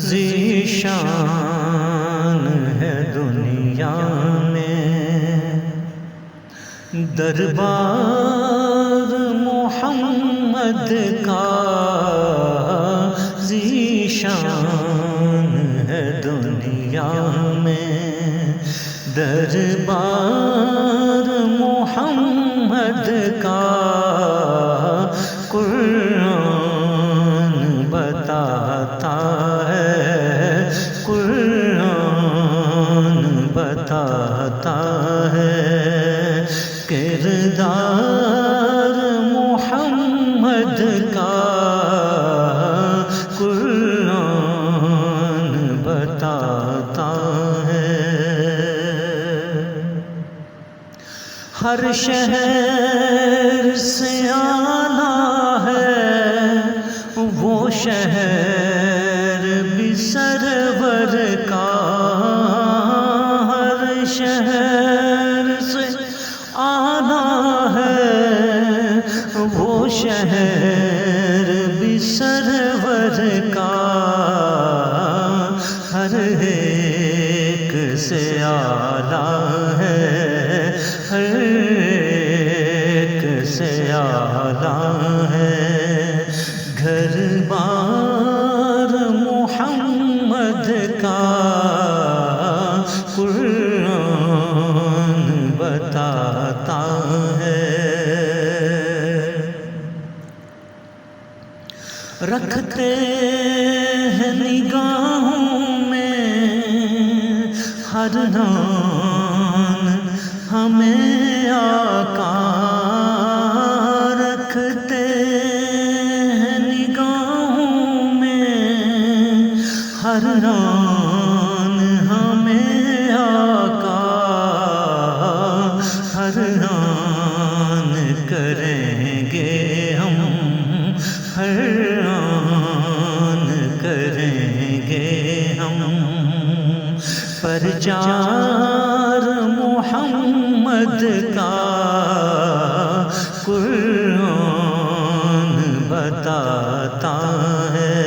ذیشان ہے دنیا میں دربار محمد کا، ذیشان ہے دنیا میں دربار محمد کا، قرآن بتاتا ہے، قرآن بتاتا ہے، کردار محمد کا، قرآن بتاتا ہے۔ ہر شہر سے اعلیٰ ہے وہ شہر بھی سرور کا، ہر شہر سے اعلیٰ ہے وہ شہر بھی سرور کا، ہر ایک سے اعلیٰ ہے، ہر ایک سے اعلیٰ ہے، گھر بار محمد کا، قرآن بتاتا ہے۔ رکھتے ہیں نگاہوں میں ہر آن ہمیں آقا، رکھتے ہیں نگاہوں میں ہر آن ہمیں آقا، ہر آن کریں گے ہم، ہر آن کریں گے ہم، پرچار محمد کا، قرآن بتاتا ہے۔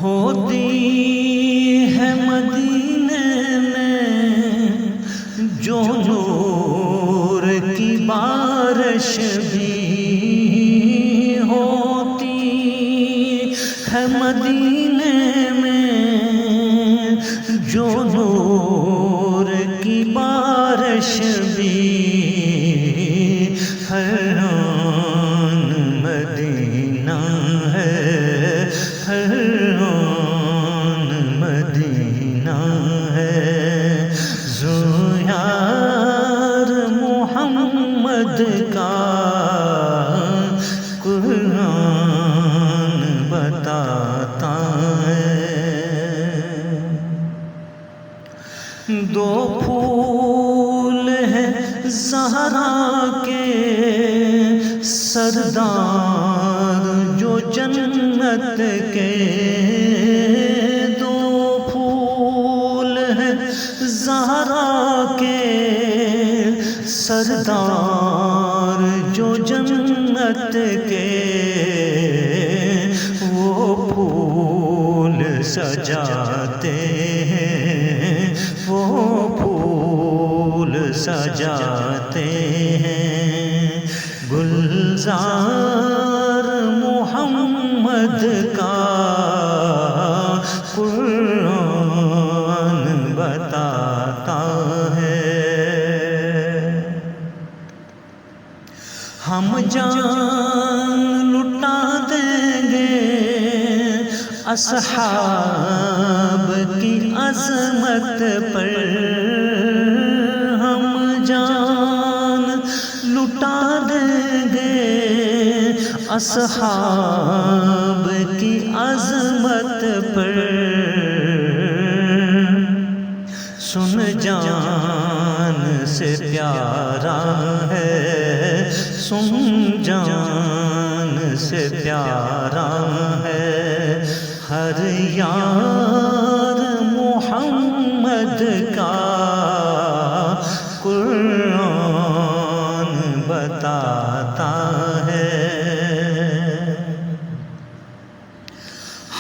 ہوتی ہے مدینے میں جو نور کی بارش بھی، ہوتی ہے مدینے میں جو نور کی بارش بھی، ہر آن مدینہ ہے، ہر آن مدینہ ہے، زویار محمد کا، قرآن بتاتا ہے۔ دو پھول ہیں زہرا کے سردار جو جنت کے، دو پھول ہیں زہرا کے سردار جو جنت کے، وہ پھول سجاتے ہیں، وہ پھول سجاتے ہیں، گلزار محمد کا، قرآن بتاتا ہے۔ ہم جان لٹا دیں گے اصحاب کی عظمت پر، ہم جان لٹا دیں گے اصحاب کی عظمت پر، سن جان سے پیارا ہے، سن جان سے پیارا ہے، ہر یار محمد کا،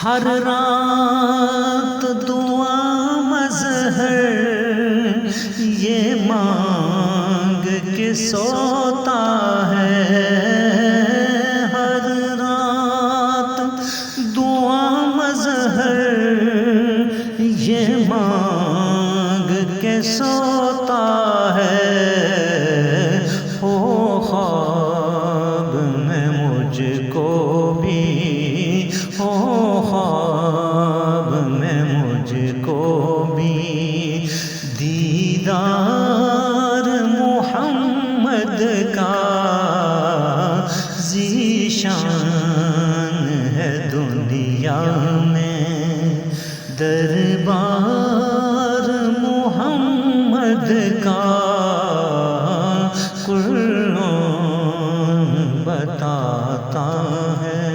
ہر رات دعا مظہر یہ مانگ کے سوتا ہے، ہر رات دعا مظہر یہ مانگ کے سوتا ہے، ہو خواب میں مجھ کو بھی، ہو خواب میں مجھ کو بھی دیدار محمد کا ذیشان ہے دنیا میں، دربار محمد کا قرآن بتاتا ہے،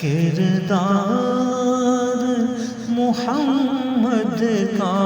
کردار محمد کا